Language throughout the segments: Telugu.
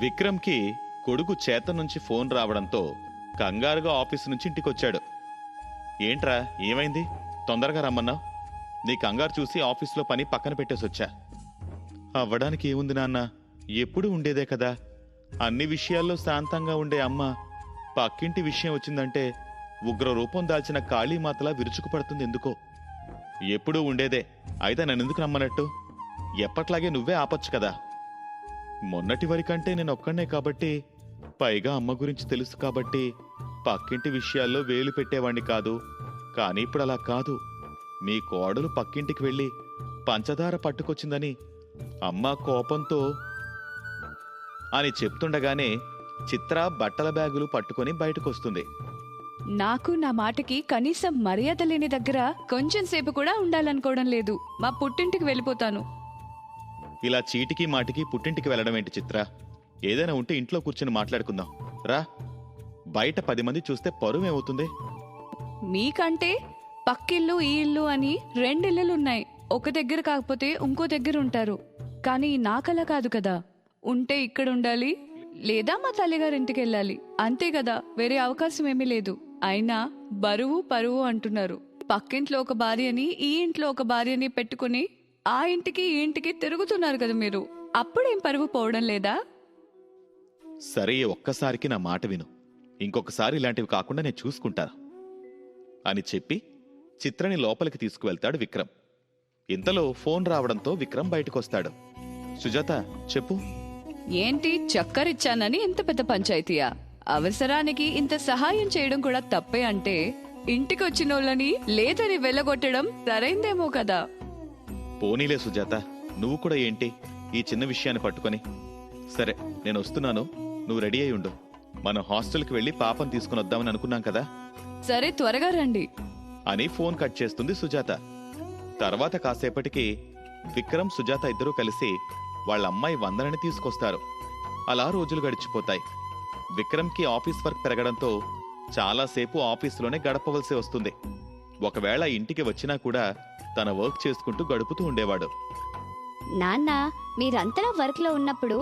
విక్రమ్కి కొడుకు చేతన్ నుంచి ఫోన్ రావడంతో కంగారుగా ఆఫీసు నుంచి ఇంటికొచ్చాడు. ఏంట్రా, ఏమైంది? తొందరగా రమ్మన్నావు. నీ కంగారు చూసి ఆఫీసులో పని పక్కన పెట్టేసొచ్చా. అవ్వడానికి ఏముంది నాన్న, ఎప్పుడు ఉండేదే కదా. అన్ని విషయాల్లో శాంతంగా ఉండే అమ్మ పక్కింటి విషయం వచ్చిందంటే ఉగ్ర రూపం దాల్చిన కాళీమాతలా విరుచుకుపడుతుంది. ఎందుకో ఎప్పుడూ ఉండేదే, అయితే నన్నెందుకు నమ్మనట్టు? ఎప్పట్లాగే నువ్వే ఆపచ్చు కదా. మొన్నటి వరకంటే నేను ఒక్కనే కాబట్టి, పైగా అమ్మ గురించి తెలుసు కాబట్టి పక్కింటి విషయాల్లో వేలు పెట్టేవాణ్ణి కాదు. కానీ ఇప్పుడు అలా కాదు. మీ కోడలు పక్కింటికి వెళ్ళి పంచదార పట్టుకొచ్చిందని అమ్మ కోపంతో అని చెప్తుండగానే చిత్ర బట్టల బ్యాగులు పట్టుకొని బయటకొస్తుంది. నాకు నా మాటకి కనీసం మర్యాద లేని దగ్గర కొంచెం సేపు కూడా ఉండాలనుకోవడం లేదు. మా పుట్టింటికి వెళ్ళిపోతాను. ఇలా చీటికి మాటికి పుట్టింటికి వెళ్ళడం ఏంటి చిత్ర? ఏదైనా ఉంటే ఇంట్లో కూర్చొని మాట్లాడుకుందాం రా. బయట 10 మంది చూస్తే పరువేమవుతుంది? మీకంటే పక్కిల్లు ఈ ఇల్లు అని 2 ఇళ్ళులున్నాయి. ఒక దగ్గర కాకపోతే ఇంకో దగ్గర ఉంటారు. కానీ నాకలా కాదు కదా. ఉంటే ఇక్కడ ఉండాలి, లేదా మా తల్లిగారింటికి వెళ్ళాలి, అంతే కదా. వేరే అవకాశం ఏమీ లేదు. అయినా బరువు పరువు అంటున్నారు. పక్కింట్లో ఒక భార్యని, ఈ ఇంట్లో ఒక భార్యని పెట్టుకుని ఆ ఇంటికి ఈ ఇంటికి తిరుగుతున్నారు కదా మీరు. అప్పుడేం పరువు పోవడం లేదా? సరే, ఒక్కసారికి నా మాట విను. ఇంకొకసారి ఇలాంటివి కాకుండా నేను చూసుకుంటా అని చెప్పి చిత్రని లోపలికి తీసుకువెళ్తాడు విక్రమ్. ఇంతలో ఫోన్ రావడంతో విక్రమ్ బయటకొస్తాడు. సుజాత, చెప్పు. ఏంటి, చక్కరిచ్చానని ఇంత పెద్ద పంచాయతీయా? అవసరానికి ఇంత సహాయం చేయడం కూడా తప్పే అంటే ఇంటికి వచ్చినోళ్ళని లేదని వెళ్ళగొట్టడం సరైందేమో కదా. పోనీలే సుజాత, నువ్వు కూడా ఏంటి ఈ చిన్న విషయాన్ని పట్టుకొని. సరే, నేను వస్తున్నాను, నువ్వు రెడీ అయి ఉండు. మనం హాస్టల్కి వెళ్ళి పాపం తీసుకుని వద్దామని అనుకున్నాం కదా. సరే, త్వరగా రండి అని ఫోన్ కట్ చేస్తుంది సుజాత. తర్వాత కాసేపటికి విక్రమ్ సుజాత ఇద్దరూ కలిసి వాళ్ళ అమ్మాయి వందనని తీసుకొస్తారు. అలా రోజులు గడిచిపోతాయి. విక్రమ్కి ఆఫీస్ వర్క్ పెరగడంతో చాలాసేపు ఆఫీసులోనే గడపవలసి వస్తుంది. ఒకవేళ ఇంటికి వచ్చినా కూడా తన వర్క్ చేసుకుంటూ గడుపుతూ ఉండేవాడు. నాన్న, మీరంతలా వర్క్ లో ఉన్నప్పుడు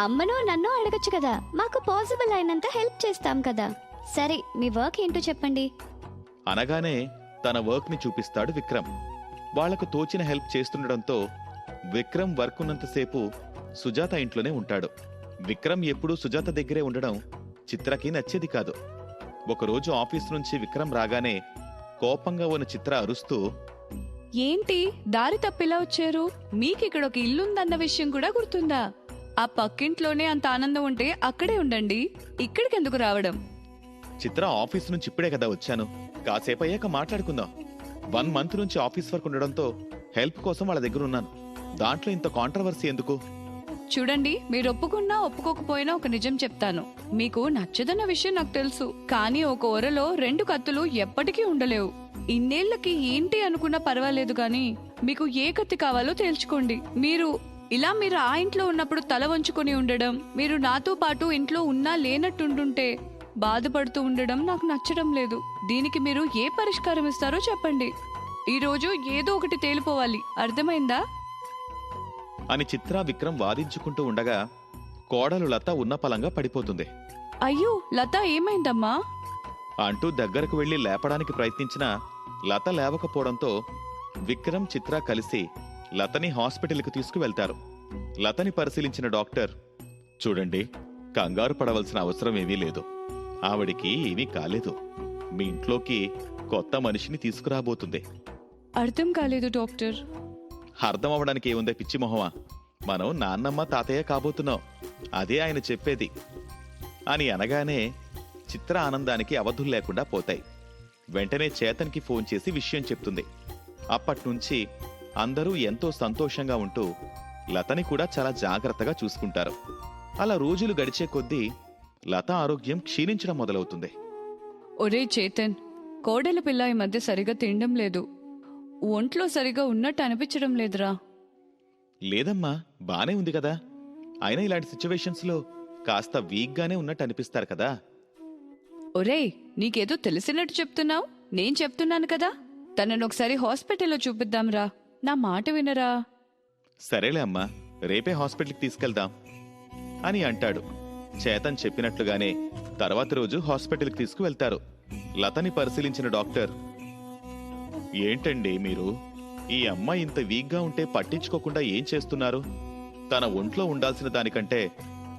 అమ్మను నన్ను అడగచ్చు కదా. మాకు పాసిబుల్ అయినంత హెల్ప్ చేస్తాం కదా. సరే, మీ వర్క్ ఏంటో చెప్పండి అనగానే తన వర్క్ ని చూపిస్తాడు విక్రమ్. వాళ్లకు తోచిన హెల్ప్ చేస్తుండడంతో విక్రమ్ వర్క్ ఉన్నంతసేపు సుజాత ఇంట్లోనే ఉంటాడు. విక్రమ్ ఎప్పుడూ సుజాత దగ్గరే ఉండడం చిత్రకి నచ్చేది కాదు. ఒకరోజు ఆఫీస్ నుంచి విక్రమ్ రాగానే కోపంగా ఉన్న చిత్ర అరుస్తూ, ఏంటి దారి తప్పిలా వచ్చారు? మీకిక్కడ ఒక ఇల్లుందన్న విషయం కూడా గుర్తుందా? ఆ పక్కింట్లోనే అంత ఆనందం ఉంటే అక్కడే ఉండండి, ఇక్కడికెందుకు రావడం? చిత్ర, ఆఫీస్ నుంచి ఇప్పుడే కదా వచ్చాను, కాసేపు అయ్యాక మాట్లాడుకుందాం. 1 మంత్ నుంచి ఆఫీస్ వర్క్ ఉండడంతో హెల్ప్ కోసం వాళ్ళ దగ్గర ఉన్నాను. దాంట్లో ఇంత కాంట్రవర్సీ ఎందుకు? చూడండి, మీరు ఒప్పుకున్నా ఒప్పుకోకపోయినా ఒక నిజం చెప్తాను. మీకు నచ్చదన్న విషయం నాకు తెలుసు. కానీ ఒక ఒరలో 2 కత్తులు ఎప్పటికీ ఉండలేవు. ఇన్నేళ్లకి ఏంటి అనుకున్నా పర్వాలేదు, కానీ మీకు ఏ కత్తి కావాలో తేల్చుకోండి. మీరు ఆ ఇంట్లో ఉన్నప్పుడు తల వంచుకొని ఉండడం, మీరు నాతో పాటు ఇంట్లో ఉన్నా లేనట్టుంటుంటే బాధపడుతూ ఉండడం నాకు నచ్చడం లేదు. దీనికి మీరు ఏ పరిష్కారం ఇస్తారో చెప్పండి. ఈరోజు ఏదో ఒకటి తేలిపోవాలి, అర్థమైందా? అని చిత్ర విక్రమ్ వాదించుకుంటూ ఉండగా కోడలు లత ఉన్నపలంగా పడిపోతుంది. అయ్యో లత, ఏమైందమ్మా అంటూ దగ్గరకు వెళ్లి లేపడానికి ప్రయత్నించినా లత లేవకపోవడంతో విక్రమ్ చిత్ర కలిసి లతని హాస్పిటల్కి తీసుకువెళ్తారు. లతని పరిశీలించిన డాక్టర్, చూడండి, కంగారు పడవలసిన అవసరం ఏమీ లేదు. ఆవిడికి ఏమీ కాలేదు. మీ ఇంట్లోకి కొత్త మనిషిని తీసుకురాబోతుంది. అర్థం కాలేదు డాక్టర్. అర్థం అవడానికి ఏముందే పిచ్చి మొహమా, మనం నాన్నమ్మ తాతయ్య కాబోతున్నాం, అదే ఆయన చెప్పేది అని అనగానే చిత్ర ఆనందానికి అవధులు లేకుండా పోతాయి. వెంటనే చేతన్కి ఫోన్ చేసి విషయం చెప్తుంది. అప్పట్నుంచి అందరూ ఎంతో సంతోషంగా ఉంటూ లతని కూడా చాలా జాగ్రత్తగా చూసుకుంటారు. అలా రోజులు గడిచే కొద్దీ లత ఆరోగ్యం క్షీణించడం మొదలవుతుంది. ఒరే చేతన్, కోడల పిల్ల ఈ మధ్య సరిగా తినడం లేదు. ఒంట్లో సరిగా ఉన్నట్టు అనిపించడం లేదురా. లేదమ్మా, బానే ఉంది కదా. అయినా ఇలాంటి సిచ్యువేషన్స్ లో కాస్త వీక్ గానే ఉన్నట్టు అనిపిస్తారు కదా. ఒరే, నీకేదో తెలిసినట్టు చెప్తున్నావు. నేను చెప్తున్నాను కదా, తనను ఒకసారి హాస్పిటల్లో చూపిద్దాంరా. నా మాట వినరా? సరేలే అమ్మా, రేపే హాస్పిటల్కి తీసుకెళ్దాం అని అంటాడు. చేతన్ చెప్పినట్లుగానే తర్వాత రోజు హాస్పిటల్కి తీసుకువెళ్తారు. లతని పరిశీలించిన డాక్టర్, ఏంటండి మీరు, ఈ అమ్మాయి ఇంత వీక్గా ఉంటే పట్టించుకోకుండా ఏం చేస్తున్నారు? తన ఒంట్లో ఉండాల్సిన దానికంటే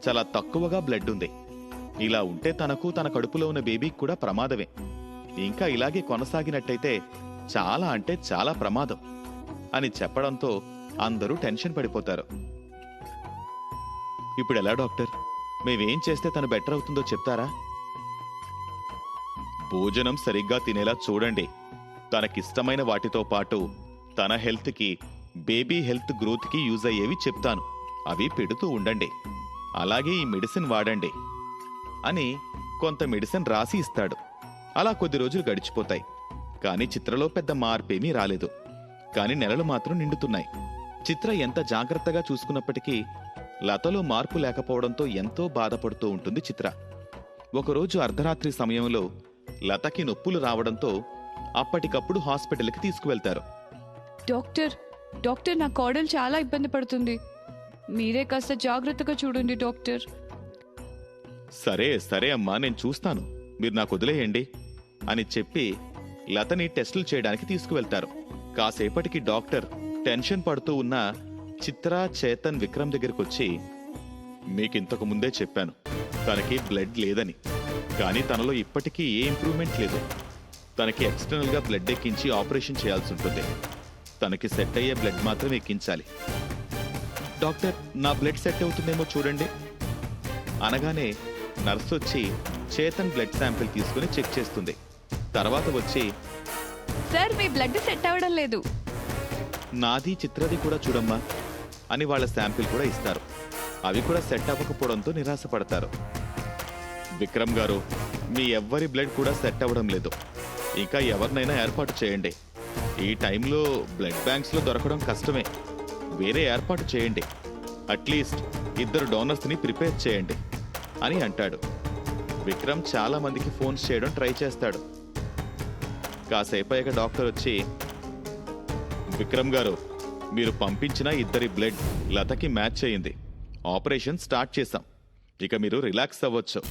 చాలా తక్కువగా బ్లడ్ ఉంది. ఇలా ఉంటే తనకు తన కడుపులో ఉన్న బేబీకి కూడా ప్రమాదమే. ఇంకా ఇలాగే కొనసాగినట్టయితే చాలా అంటే చాలా ప్రమాదం అని చెప్పడంతో అందరూ టెన్షన్ పడిపోతారు. ఇప్పుడు ఎలా డాక్టర్? మేమేం చేస్తే తను బెటర్ అవుతుందో చెప్తారా? భోజనం సరిగ్గా తినేలా చూడండి. తనకిష్టమైన వాటితో పాటు తన హెల్త్కి, బేబీ హెల్త్ గ్రోత్కి యూజ్ అయ్యేవి చెప్తాను, అవి పెడుతూ ఉండండి. అలాగే ఈ మెడిసిన్ వాడండి అని కొంత మెడిసిన్ రాసి ఇస్తాడు. అలా కొద్ది రోజులు గడిచిపోతాయి. కానీ చిత్రలో పెద్ద మార్పేమీ రాలేదు. కానీ నెలలు మాత్రం నిండుతున్నాయి. చిత్ర ఎంత జాగ్రత్తగా చూసుకున్నప్పటికీ లతలో మార్పు లేకపోవడంతో ఎంతో బాధపడుతూ ఉంటుంది చిత్ర. ఒకరోజు అర్ధరాత్రి సమయంలో లతకి నొప్పులు రావడంతో అప్పటికప్పుడు హాస్పిటల్కి తీసుకువెళ్తారు. డాక్టర్ నా కోడలు చాలా ఇబ్బంది పడుతుంది. మీరే కాస్త జాగ్రత్తగా చూడండి డాక్టర్. సరే సరే అమ్మా, నేను చూస్తాను, మీరు నాకు వదిలేయండి అని చెప్పి లతని టెస్టులు చేయడానికి తీసుకువెళ్తారు. కాసేపటికి డాక్టర్ టెన్షన్ పడుతూ ఉన్న చిత్ర, చేతన్, విక్రమ్ దగ్గరికి వచ్చి, మీకింతకు ముందే చెప్పాను తనకి బ్లడ్ లేదని. కానీ తనలో ఇప్పటికీ ఏ ఇంప్రూవ్మెంట్ లేదు. తనకి ఎక్స్టర్నల్గా బ్లడ్ ఎక్కించి ఆపరేషన్ చేయాల్సి ఉంటుంది. తనకి సెట్ అయ్యే బ్లడ్ మాత్రం ఎక్కించాలి. డాక్టర్, నా బ్లడ్ సెట్ అవుతుందేమో చూడండి అనగానే నర్స్ వచ్చి చేతన్ బ్లడ్ శాంపిల్ తీసుకుని చెక్ చేస్తుంది. తర్వాత వచ్చి, సార్ మీ బ్లడ్ సెట్ అవ్వడం లేదు. నాది, చిత్రది కూడా చూడమ్మా అని వాళ్ళ శాంపిల్ కూడా ఇస్తారు. అవి కూడా సెట్ అవ్వకపోవడంతో నిరాశపడతారు. విక్రమ్ గారు, మీ ఎవ్వరి బ్లడ్ కూడా సెట్ అవ్వడం లేదు. ఇంకా ఎవరినైనా ఏర్పాటు చేయండి. ఈ టైంలో బ్లడ్ బ్యాంక్స్లో దొరకడం కష్టమే. వేరే ఏర్పాటు చేయండి. అట్లీస్ట్ 2 డోనర్స్ని ప్రిపేర్ చేయండి అని అంటాడు. విక్రమ్ చాలా మందికి ఫోన్స్ చేయడం ట్రై చేస్తాడు. కాసేపయ్యాక డాక్టర్ వచ్చి, విక్రమ్ గారు, మీరు పంపించిన 2 బ్లడ్ లతకి మ్యాచ్ అయింది. ఆపరేషన్ స్టార్ట్ చేశాం. ఇక మీరు రిలాక్స్ అవ్వచ్చు.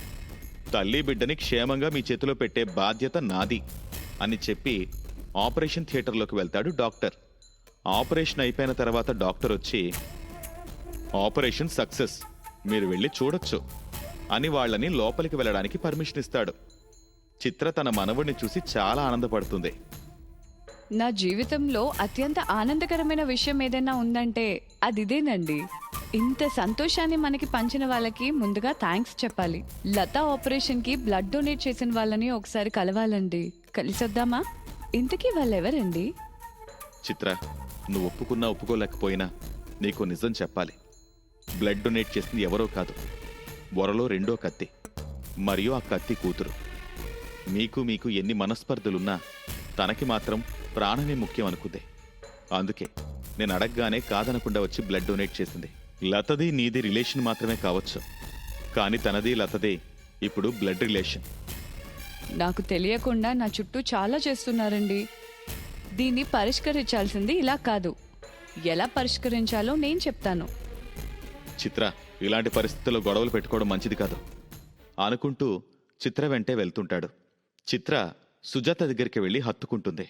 తల్లి బిడ్డని క్షేమంగా మీ చేతిలో పెట్టే బాధ్యత నాది అని చెప్పి ఆపరేషన్ థియేటర్లోకి వెళ్తాడు డాక్టర్. ఆపరేషన్ అయిపోయిన తర్వాత డాక్టర్ వచ్చి, ఆపరేషన్ సక్సెస్, మీరు వెళ్ళి చూడొచ్చు అని వాళ్ళని లోపలికి వెళ్ళడానికి పర్మిషన్ ఇస్తాడు. చిత్ర తన మనవడిని చూసి చాలా ఆనందపడుతుంది. నా జీవితంలో అత్యంత ఆనందకరమైన విషయం ఏదైనా ఉందంటే అది ఇదేనండి. ఇంత సంతోషాన్ని మనకి పంచిన వాళ్ళకి ముందుగా థ్యాంక్స్ చెప్పాలి. లత ఆపరేషన్కి బ్లడ్ డొనేట్ చేసిన వాళ్ళని ఒకసారి కలవాలండి. కలిసొద్దామా? ఇంతకీ వాళ్ళెవరండి? చిత్ర, నువ్వు ఒప్పుకున్నా ఒప్పుకోలేకపోయినా నీకు నిజం చెప్పాలి. బ్లడ్ డొనేట్ చేసింది ఎవరో కాదు, వరలో 2వ కత్తి మరియు ఆ కత్తి కూతురు. మీకు ఎన్ని మనస్పర్ధలున్నా తనకి మాత్రం ప్రాణమే ముఖ్యం అనుకుందే. అందుకే నేను అడగగానే కాదనకుండా వచ్చి బ్లడ్ డొనేట్ చేసింది. లతది నీది రిలేషన్ మాత్రమే కావచ్చు, కానీ తనది లతది ఇప్పుడు బ్లడ్ రిలేషన్. నాకు తెలియకుండా నా చుట్టూ చాలా చేస్తున్నారండి. దీన్ని పరిష్కరించాల్సింది ఇలా కాదు, ఎలా పరిష్కరించాలో నేను చెప్తాను. చిత్ర, ఇలాంటి పరిస్థితుల్లో గొడవలు పెట్టుకోవడం మంచిది కాదు అనుకుంటూ చిత్ర వెంటే వెళ్తుంటాడు. చిత్ర సుజాత దగ్గరికి వెళ్ళి హత్తుకుంటుంది.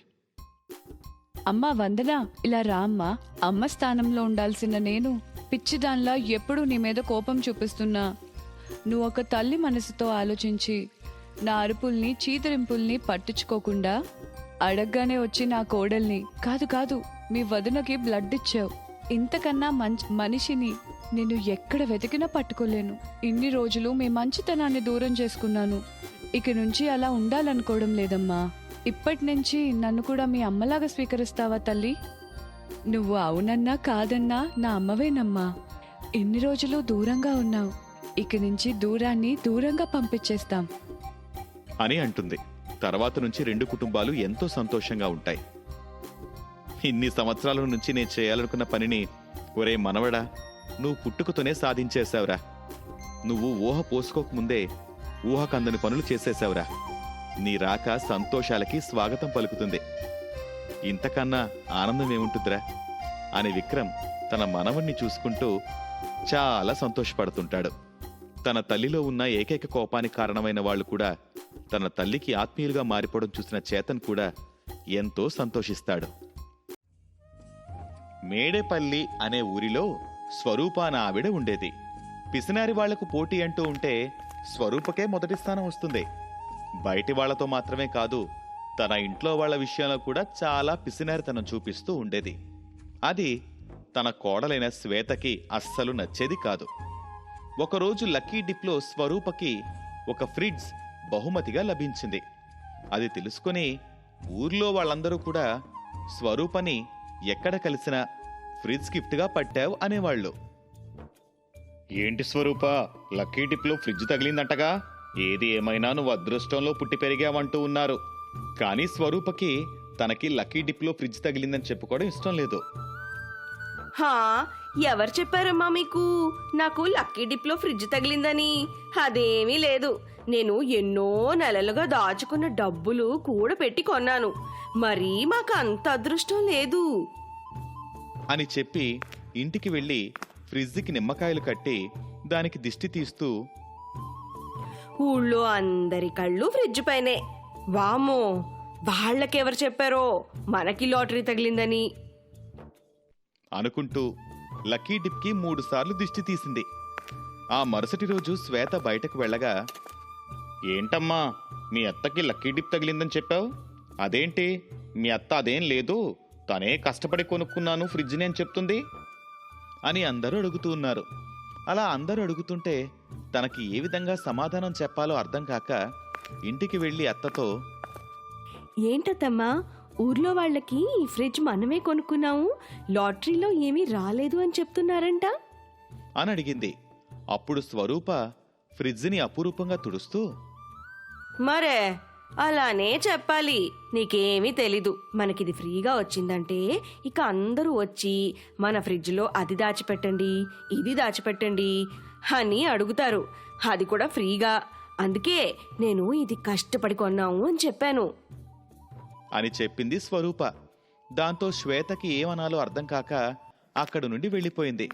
అమ్మా వందన, ఇలా రా అమ్మా. అమ్మ స్థానంలో ఉండాల్సిన నేను పిచ్చిదాన్లా ఎప్పుడూ నీ మీద కోపం చూపిస్తున్నా. నువ్వు ఒక తల్లి మనసుతో ఆలోచించి నా అరుపుల్ని, చీదరింపుల్ని పట్టించుకోకుండా అడగ్గానే వచ్చి నా కోడల్ని, కాదు మీ వదినకి బ్లడ్ ఇచ్చావు. ఇంతకన్నా మనిషిని నేను ఎక్కడ వెతికినా పట్టుకోలేను. ఇన్ని రోజులు మీ మంచితనాన్ని దూరం చేసుకున్నాను. ఇక నుంచి అలా ఉండాలనుకోవడం లేదమ్మా. ఇప్పటి నుంచి నన్ను కూడా మీ అమ్మలాగా స్వీకరిస్తావా తల్లి? నువ్వు అవునన్నా కాదన్నా నా అమ్మవేనమ్మా. ఎన్ని రోజులు దూరంగా ఉన్నావు, ఇక నుంచి దూరాన్ని దూరంగా పంపించేస్తాం అని అంటుంది. తర్వాత నుంచి 2 కుటుంబాలు ఎంతో సంతోషంగా ఉంటాయి. ఇన్ని సంవత్సరాల నుంచి నేను చేయాలనుకున్న పనిని, ఒరే మనవడా, నువ్వు పుట్టుకతోనే సాధించేశావురా. నువ్వు ఊహ పోసుకోకముందే ఊహకందని పనులు చేసేశావురా. నీ రాక సంతోషాలకి స్వాగతం పలుకుతుంది. ఇంతకన్నా ఆనందం ఏముంటుందిరా అని విక్రమ్ తన మనవణ్ణి చూసుకుంటూ చాలా సంతోషపడుతుంటాడు. తన తల్లిలో ఉన్న ఏకైక కోపానికి కారణమైన వాళ్ళు కూడా తన తల్లికి ఆత్మీయులుగా మారిపోవడం చూసిన చేతన్ కూడా ఎంతో సంతోషిస్తాడు. మేడేపల్లి అనే ఊరిలో స్వరూప అనే ఆవిడ ఉండేది. పిసినారి వాళ్లకు పోటీ అంటూ ఉంటే స్వరూపకే మొదటి స్థానం వస్తుంది. బయటి వాళ్లతో మాత్రమే కాదు, తన ఇంట్లో వాళ్ల విషయంలో కూడా చాలా పిసినారితనం చూపిస్తూ ఉండేది. అది తన కోడలైన శ్వేతకి అస్సలు నచ్చేది కాదు. ఒకరోజు లక్కీ డిప్లో స్వరూపకి ఒక ఫ్రిడ్జ్ బహుమతిగా లభించింది. అది తెలుసుకుని ఊర్లో వాళ్ళందరూ కూడా స్వరూపని ఎక్కడ కలిసినా ఫ్రిడ్జ్ గిఫ్ట్గా పట్టావు అనేవాళ్ళు. ఏంటి స్వరూప, లక్కీ డిప్లో ఫ్రిడ్జ్ తగిలిందంటగా? ఏది ఏమైనా నువ్వు అదృష్టంలో పుట్టి పెరిగావంటూ ఉన్నారు. కానీ స్వరూపకి తనకి లక్కీ డిప్లో ఫ్రిడ్జ్ తగిలిందని చెప్పుకోవడం ఇష్టం లేదు. హా, ఎవరు చెప్పారమ్మా మీకు నాకు లక్కీ డిప్లో ఫ్రిడ్జ్ తగిలిందని? అదేమీ లేదు. నేను ఎన్నో నెలలుగా దాచుకున్న డబ్బులు కూడబెట్టి కొన్నాను. మరీ మాకు అంత అదృష్టం లేదు అని చెప్పి ఇంటికి వెళ్ళి ఫ్రిడ్జ్కి నిమ్మకాయలు కట్టి దానికి దిష్టి తీస్తూ, ఊళ్ళో అందరి కళ్ళు ఫ్రిడ్జ్ పైనే. వామ్మో, వాళ్ళకెవరు చెప్పారో మనకి లాటరీ తగిలిందని అనుకుంటూ లక్కీ డిప్కి 3 సార్లు దిష్టి తీసింది. ఆ మరుసటి రోజు శ్వేత బయటకు వెళ్ళగా, ఏంటమ్మా మీ అత్తకి లక్కీ డిప్ తగిలిందని చెప్పావు? అదేంటి, మీ అత్త అదేం లేదు, తనే కష్టపడి కొనుక్కున్నాను ఫ్రిడ్జ్ని అని చెప్తుంది అని అందరూ అడుగుతూ ఉన్నారు. అలా అందరూ అడుగుతుంటే తనకి ఏ విధంగా సమాధానం చెప్పాలో అర్థం కాక ఇంటికి వెళ్ళి అత్తతో, ఏంటత్తమ్మా, ఊర్లో వాళ్ళకి ఈ ఫ్రిడ్జ్ మనమే కొనుక్కున్నాము, లాటరీలో ఏమీ రాలేదు అని చెప్తున్నారంట అని అడిగింది. అప్పుడు స్వరూప ఫ్రిడ్జ్ని అపురూపంగా తుడుస్తూ, మరే అలానే చెప్పాలి. నీకేమీ తెలీదు. మనకిది ఫ్రీగా వచ్చిందంటే ఇక అందరూ వచ్చి మన ఫ్రిడ్జ్లో అది దాచిపెట్టండి, ఇది దాచిపెట్టండి అని అడుగుతారు. అది కూడా ఫ్రీగా. అందుకే నేను ఇది కష్టపడి కొన్నాము అని చెప్పాను అని చెప్పింది స్వరూప. దాంతో శ్వేతకి ఏమనాలో అర్థం కాక అక్కడి నుండి వెళ్ళిపోయింది.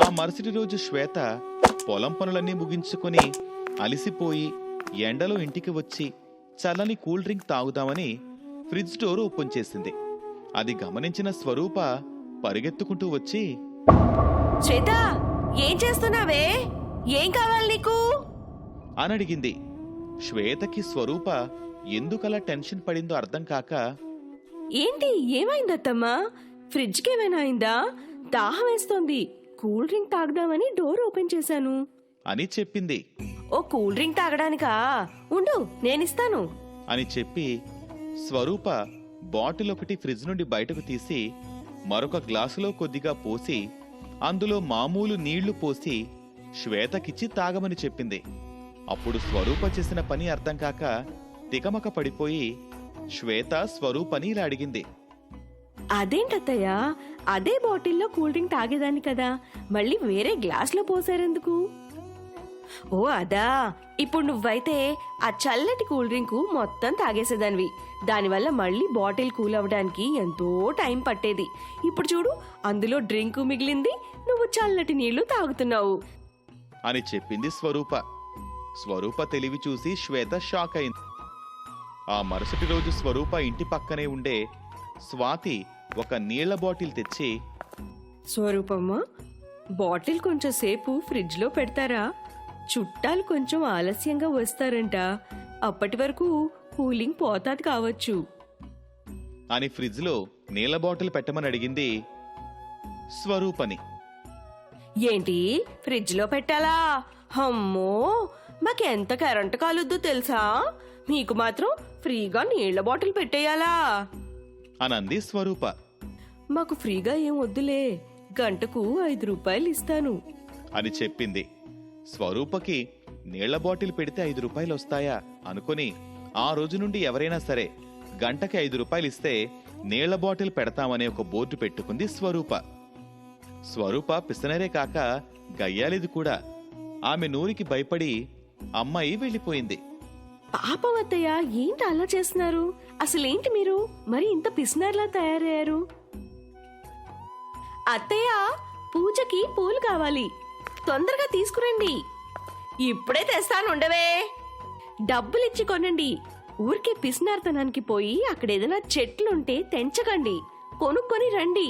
ఆ మరుసటి రోజు శ్వేత పొలం పనులన్నీ ముగించుకుని అలిసిపోయి ఎండలో ఇంటికి వచ్చి చల్లని కూల్ డ్రింక్ తాగుదామని ఫ్రిడ్జ్ డోర్ ఓపెన్ చేసింది. అది గమనించిన స్వరూప పరిగెత్తుకుంటూ వచ్చి, శ్వేత, ఏం చేస్తున్నావే? ఏం కావాలి నీకు అని అడిగింది. శ్వేతకి స్వరూప ఎందుకలా టెన్షన్ పడిందో అర్థం కాక, ఏంటి, ఏమైందత్తమ్మా? ఫ్రిడ్జ్కి ఏమైనా అయిందా? దాహం వేస్తోంది, కూల్ డ్రింక్ తాగుదామని డోర్ ఓపెన్ చేశాను అని చెప్పింది. ఓ కూల్ డ్రింక్ తాగడానికా? ఉండు, నేనిస్తాను అని చెప్పి స్వరూప బాటిల్ ఒకటి ఫ్రిడ్జ్ నుండి బయటకు తీసి మరొక గ్లాసులో కొద్దిగా పోసి అందులో మామూలు నీళ్లు పోసి శ్వేతకిచ్చి తాగమని చెప్పింది. అప్పుడు స్వరూప చేసిన పని అర్థం కాక తికమక పడిపోయి శ్వేత స్వరూపని ఇలా అడిగింది, అదేంటత్తయ్య, అదే బాటిల్లో కూల్ డ్రింక్ తాగేదాన్ని కదా, మళ్ళీ వేరే గ్లాస్లో పోసారెందుకు? ఓ అదా, ఇప్పుడు నువ్వైతే ఆ చల్లటి కూల్ డ్రింకు మొత్తం తాగేసేదానివి. దానివల్ల మళ్ళీ బాటిల్ కూల్ అవ్వడానికి ఎంతో టైం పట్టేది. ఇప్పుడు చూడు, అందులో డ్రింకు మిగిలింది, నువ్వు చల్లటి నీళ్లు తాగుతున్నావు అని చెప్పింది స్వరూప. స్వరూప తెలివి చూసి శ్వేత షాక్ అయింది. ఆ మరుసటి రోజు స్వరూప ఇంటి పక్కనే ఉండే స్వాతి ఒక నీళ్ల బాటిల్ తెచ్చి, స్వరూపమ్మా, బాటిల్ కొంచెం సేపు ఫ్రిడ్జ్లో పెడతారా? చుట్టాలు కొంచెం ఆలస్యంగా వస్తారంట, అప్పటి వరకు కూలింగ్ పోతాది కావచ్చు అని ఫ్రిడ్జ్లో నీళ్ల బాటిల్ పెట్టమని అడిగింది స్వరూపని. ఏంటి, ఫ్రిడ్జ్లో పెట్టాలా? అమ్మో, మాకెంత కరెంటు కాలుద్దో తెలుసా? మీకు మాత్రం ఫ్రీగా నీళ్ల బాటిల్ పెట్టేయాలా అనంది స్వరూప. మాకు ఫ్రీగా ఏం వద్దులే, గంటకు 5 రూపాయలు ఇస్తాను అని చెప్పింది. స్వరూపకి నీళ్ల బాటిల్ పెడితే 5 రూపాయలు వస్తాయా అనుకుని ఆ రోజు నుండి ఎవరైనా సరే గంటకి 5 రూపాయలు ఇస్తే నీళ్ల బాటిల్ పెడతామనే ఒక బోర్డు పెట్టుకుంది స్వరూప. స్వరూప పిసనరే కాక గయ్యాలిది కూడా. ఆమె నూరికి భయపడి అమ్మాయి వెళ్ళిపోయింది. పాపం అత్తయ్య, ఏంటి అలా చేస్తున్నారు? అసలేంటి మీరు మరి ఇంత పిసినార్లా తయారయ్యారు? అత్తయ్య, పూజకి పూలు కావాలి, తొందరగా తీసుకురండి. ఇప్పుడే తెస్తాను ఉండవే. డబ్బులిచ్చి కొనండి. ఊరికే పిసినార్తనానికి పోయి అక్కడ ఏదైనా చెట్లుంటే తెంచకండి, కొనుక్కొని రండి.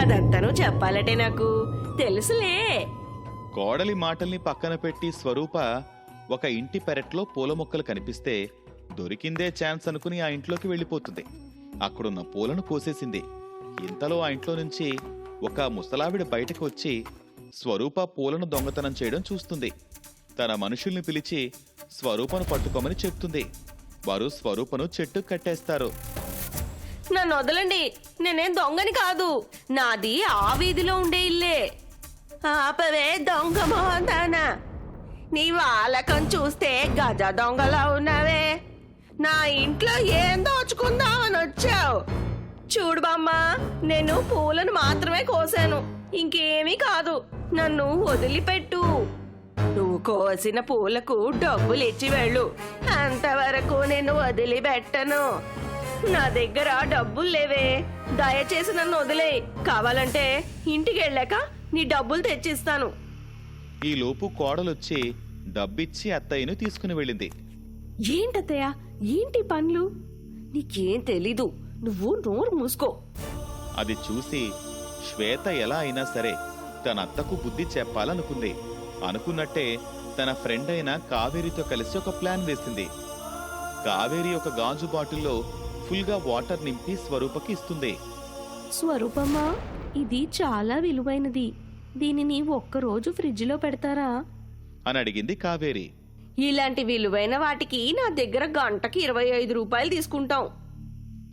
అదంతాను చెప్పాలటే నాకు తెలుసులే. కోడలి మాటల్ని పక్కన పెట్టి స్వరూప ఒక ఇంటి పెరట్లో పూల మొక్కలు కనిపిస్తే దొరికిందే ఛాన్స్ అనుకుని ఆ ఇంట్లోకి వెళ్ళిపోతుంది. అక్కడున్న పూలను కోసేసింది. ఇంతలో ఆ ఇంట్లో నుంచి ఒక ముసలావిడ బయటకు వచ్చి స్వరూప పూలను దొంగతనం చేయడం చూస్తుంది. తన మనుషుల్ని పిలిచి స్వరూపను పట్టుకోమని చెప్తుంది. వారు స్వరూపను చెట్టుకు కట్టేస్తారు. నన్ను వదలండి, నేనేం దొంగని కాదు. నాది ఆ వీధిలో ఉండే ఇల్లే. ఆపవే దొంగ మోహందానా, నీ వాలకం చూస్తే గజ దొంగలా ఉన్నావే. నా ఇంట్లో ఏం దోచుకుందామని వచ్చావు? చూడు బామ్మ, నేను పూలను మాత్రమే కోసాను, ఇంకేమీ కాదు. నన్ను వదిలిపెట్టు. నువ్వు కోసిన పూలకు డబ్బులు ఇచ్చి వెళ్ళు, అంతవరకు నేను వదిలిపెట్టను. నా దగ్గర డబ్బులు లేవే, దయచేసి నన్ను వదిలే. కావాలంటే ఇంటికి వెళ్ళాక నీ డబ్బులు తెచ్చిస్తాను. ఈ లోపు కోడలొచ్చి డబ్బిచ్చి అత్తయ్యను తీసుకుని వెళ్ళింది. ఏంటత్తయ్య, ఏంటి పనులు? నీకేం తెలీదు, నువ్వు నోరు మూసుకో. అది చూసి శ్వేత ఎలా అయినా సరే తన అత్తకు బుద్ధి చెప్పాలనుకుంది. అనుకున్నట్టే తన ఫ్రెండ్ అయిన కావేరితో కలిసి ఒక ప్లాన్ వేసింది. కావేరి ఒక గాజు బాటిల్లో ఫుల్గా వాటర్ నింపి స్వరూపకి ఇస్తుంది. స్వరూపమ్మా, ఇది చాలా విలువైనది. దీనిని ఒక్కరోజు ఫ్రిడ్జ్లో పెడతారా అని అడిగింది కావేరి. ఇలాంటి విలువైన వాటికి నా దగ్గర గంటకి 25 రూపాయలు తీసుకుంటాం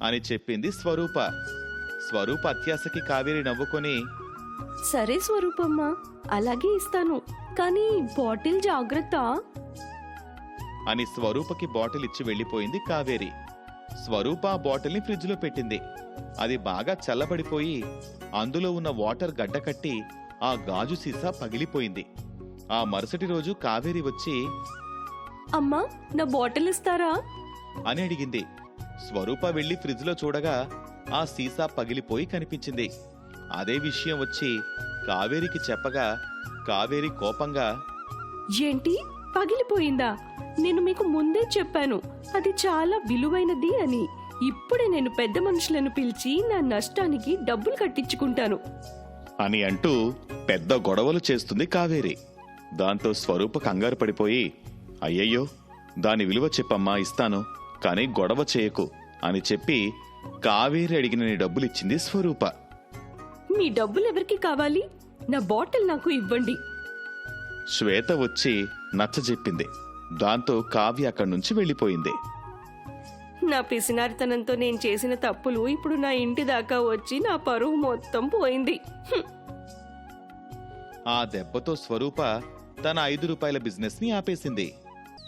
అని చెప్పింది స్వరూప. స్వరూప అత్యాశకి కావేరి నవ్వుకొని, సరే స్వరూపమ్మా, అలాగే ఇస్తాను, కానీ బాటిల్ జాగ్రత్త అని స్వరూపకి బాటిల్ ఇచ్చి వెళ్లిపోయింది కావేరి. స్వరూప ఆ బాటిల్ని ఫ్రిడ్జ్లో పెట్టింది. అది బాగా చల్లబడిపోయి అందులో ఉన్న వాటర్ గడ్డకట్టి ఆ గాజు సీసా పగిలిపోయింది. ఆ మరుసటి రోజు కావేరి వచ్చి, అమ్మా, నా బాటిల్ ఇస్తారా అని అడిగింది. స్వరూప వెళ్లి ఫ్రిడ్జ్లో చూడగా ఆ సీసా పగిలిపోయి కనిపించింది. అదే విషయం వచ్చి కావేరికి చెప్పగా కావేరి కోపంగా, ఏంటి, పగిలిపోయిందా? నేను మీకు ముందే చెప్పాను అది చాలా విలువైనది అని. ఇప్పుడే నేను పెద్ద మనుషులను పిలిచి నా నష్టానికి డబ్బులు కట్టించుకుంటాను అని అంటూ పెద్ద గొడవలు చేస్తుంది కావేరి. దాంతో స్వరూప కంగారు పడిపోయి, అయ్యయ్యో, దాని విలువ చెప్పమ్మా, ఇస్తాను, కానీ గొడవ చేయకు అని చెప్పి కావేరి అడిగిన డబ్బులిచ్చింది స్వరూప. మీ డబ్బులు ఎవరికి కావాలి? నా బాటిల్ నాకు ఇవ్వండి. శ్వేత వచ్చి నచ్చజెప్పింది. దాంతో కావ్య అక్కడి నుంచి వెళ్ళిపోయింది. నా పిసినారితనంతో నేను చేసిన తప్పులు ఇప్పుడు నా ఇంటి దాకా వచ్చి నా పరువు మొత్తం పోయింది. ఆ దెబ్బతో స్వరూప తన 5 రూపాయల బిజినెస్ ని ఆపేసింది.